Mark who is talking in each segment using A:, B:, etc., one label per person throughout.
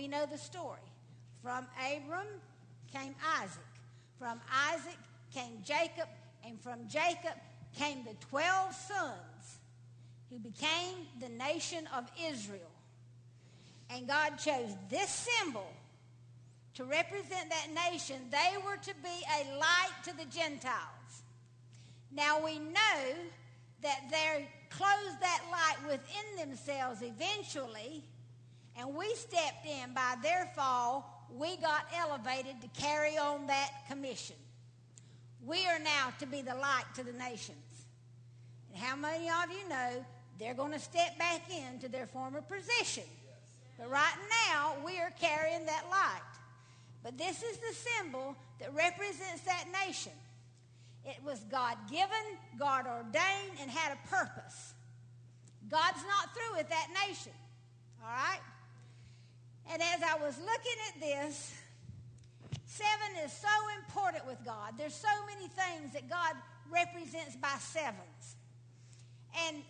A: we know the story. From Abram came Isaac. From Isaac came Jacob. And from Jacob came the 12 sons who became the nation of Israel. And God chose this symbol to represent that nation. They were to be a light to the Gentiles. Now we know that they closed that light within themselves eventually, and we stepped in. By their fall, we got elevated to carry on that commission. We are now to be the light to the nations. And how many of you know they're going to step back into their former position? But right now, we are carrying that light. But this is the symbol that represents that nation. It was God-given, God-ordained, and had a purpose. God's not through with that nation. All right? And as I was looking at this, 7 is so important with God. There's so many things that God represents by 7s. And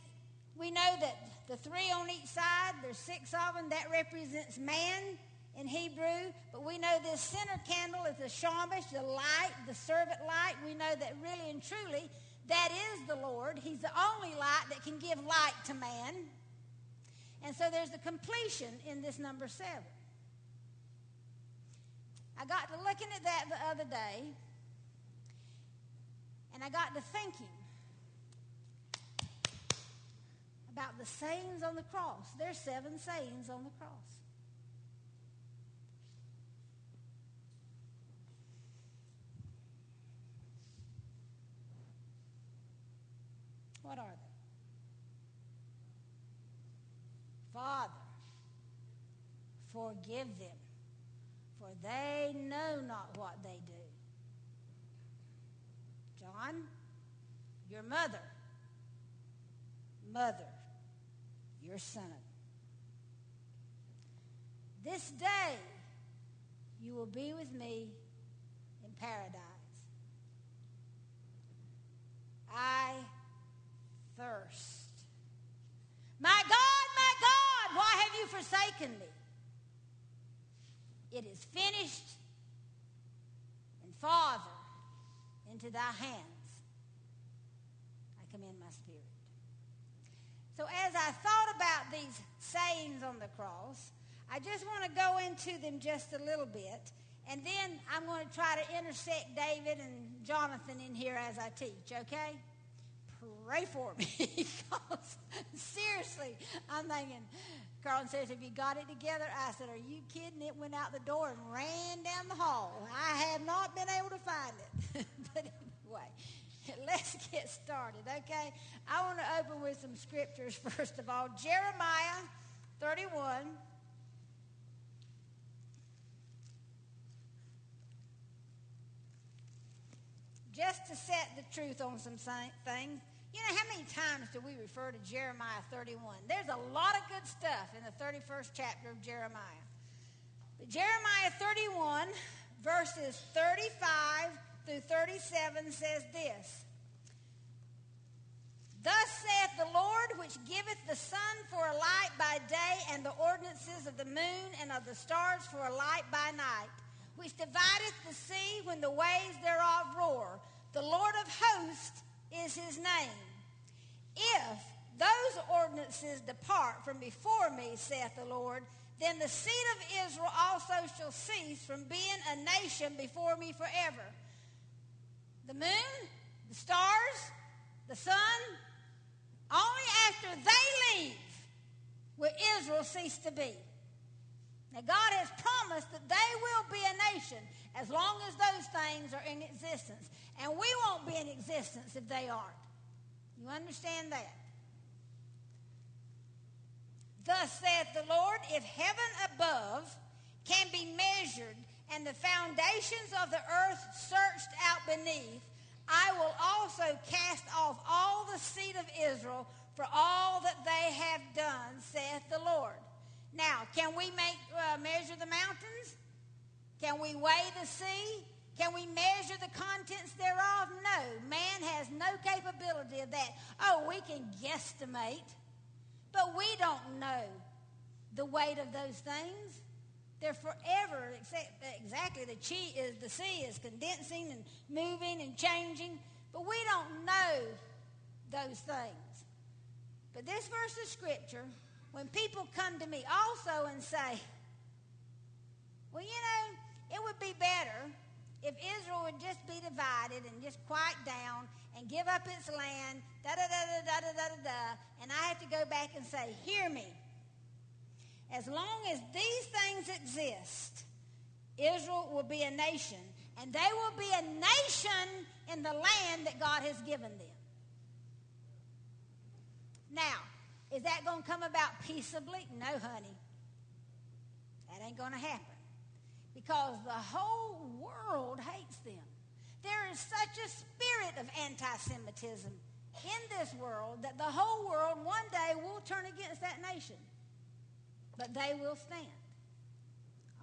A: we know that the 3 on each side, there's 6 of them. That represents man in Hebrew. But we know this center candle is the shamash, the light, the servant light. We know that really and truly that is the Lord. He's the only light that can give light to man. And so there's the completion in this number 7. I got to looking at that the other day, and I got to thinking about the sayings on the cross. There's 7 sayings on the cross. What are they? Father, forgive them, for they know not what they do. John, your mother, your son. This day you will be with me in paradise. I thirst. My God, why have you forsaken me? It is finished. And Father, into thy hands I commend my spirit. So as I thought about these sayings on the cross, I just want to go into them just a little bit. And then I'm going to try to intersect David and Jonathan in here as I teach, okay? Pray for me. Because seriously, I'm thinking, Carlton says, have you got it together? I said, are you kidding? It went out the door and ran down the hall. I have not been able to find it. But anyway, let's get started, okay? I want to open with some scriptures first of all. Jeremiah 31. Just to set the truth on some things. You know, how many times do we refer to Jeremiah 31? There's a lot of good stuff in the 31st chapter of Jeremiah. But Jeremiah 31, verses 35 through 37 says this. Thus saith the Lord, which giveth the sun for a light by day, and the ordinances of the moon and of the stars for a light by night, which divideth the sea when the waves thereof roar. The Lord of hosts is his name. If those ordinances depart from before me, saith the Lord, then the seed of Israel also shall cease from being a nation before me forever. The moon, the stars, the sun, only after they leave will Israel cease to be. Now, God has promised that they will be a nation as long as those things are in existence. And we won't be in existence if they aren't. You understand that? Thus saith the Lord, if heaven above can be measured and the foundations of the earth searched out beneath, I will also cast off all the seed of Israel for all that they have done, saith the Lord. Now, can we measure the mountains? Can we weigh the sea? Can we measure the contents thereof? No. Man has no capability of that. Oh, we can guesstimate, but we don't know the weight of those things. They're forever, exactly. The sea is condensing and moving and changing, but we don't know those things. But this verse of Scripture, when people come to me also and say, well, it would be better if Israel would just be divided and just quiet down and give up its land, da-da-da-da-da-da-da-da, and I have to go back and say, hear me. As long as these things exist, Israel will be a nation, and they will be a nation in the land that God has given them. Now, is that going to come about peaceably? No, honey. That ain't going to happen. Because the whole world hates them. There is such a spirit of anti-Semitism in this world that the whole world one day will turn against that nation. But they will stand.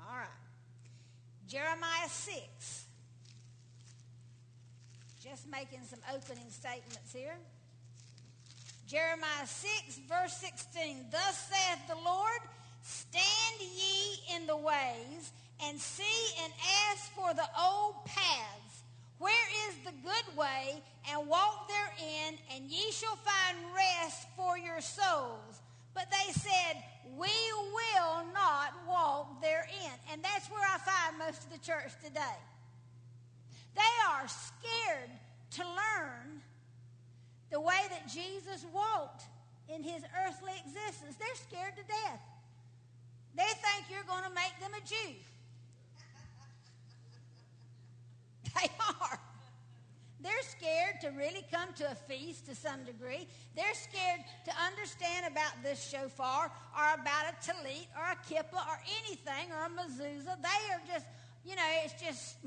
A: All right. Jeremiah 6. Just making some opening statements here. Jeremiah 6, verse 16. Thus saith the Lord, stand ye in the ways, and see and ask for the old paths. Where is the good way? And walk therein, and ye shall find rest for your souls. But they said, we will not walk therein. And that's where I find most of the church today. They are scared to learn the way that Jesus walked in his earthly existence. They're scared to death. They think you're going to make them a Jew. They are. They're scared to really come to a feast to some degree. They're scared to understand about this shofar or about a talit or a kippah or anything or a mezuzah. They are just, it's just,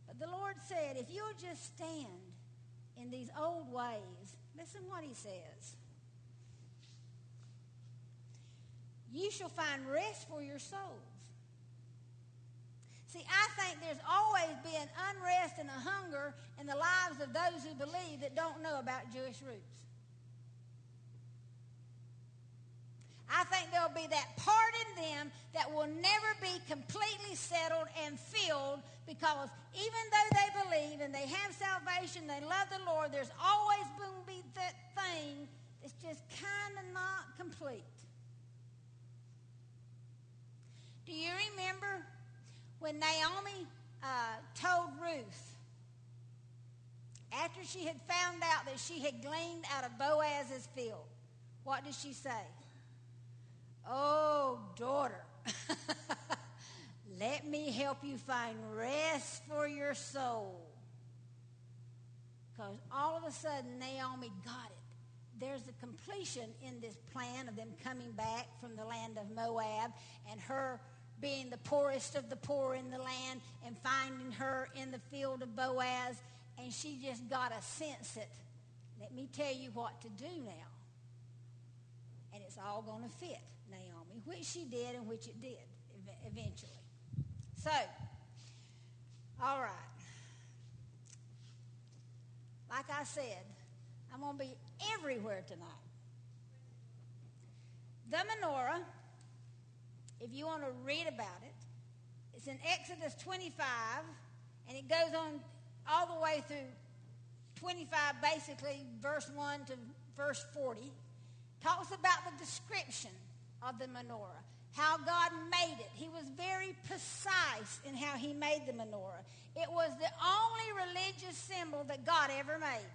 A: But the Lord said, if you'll just stand in these old ways, listen what he says. Ye shall find rest for your souls. See, I think there's always been unrest and a hunger in the lives of those who believe that don't know about Jewish roots. I think there'll be that part in them that will never be completely settled and filled, because even though they believe and they have salvation, they love the Lord, there's always going to be that thing that's just kind of not complete. Do you remember when Naomi told Ruth, after she had found out that she had gleaned out of Boaz's field, what did she say? Oh, daughter, let me help you find rest for your soul. Because all of a sudden, Naomi got it. There's a completion in this plan of them coming back from the land of Moab and her being the poorest of the poor in the land and finding her in the field of Boaz. And she just got a sense that, let me tell you what to do now. And it's all going to fit Naomi, which she did and which it did eventually. So, all right. Like I said, I'm going to be everywhere tonight. The menorah, if you want to read about it, it's in Exodus 25, and it goes on all the way through 25, basically, verse 1 to verse 40. Talks about the description of the menorah, how God made it. He was very precise in how he made the menorah. It was the only religious symbol that God ever made.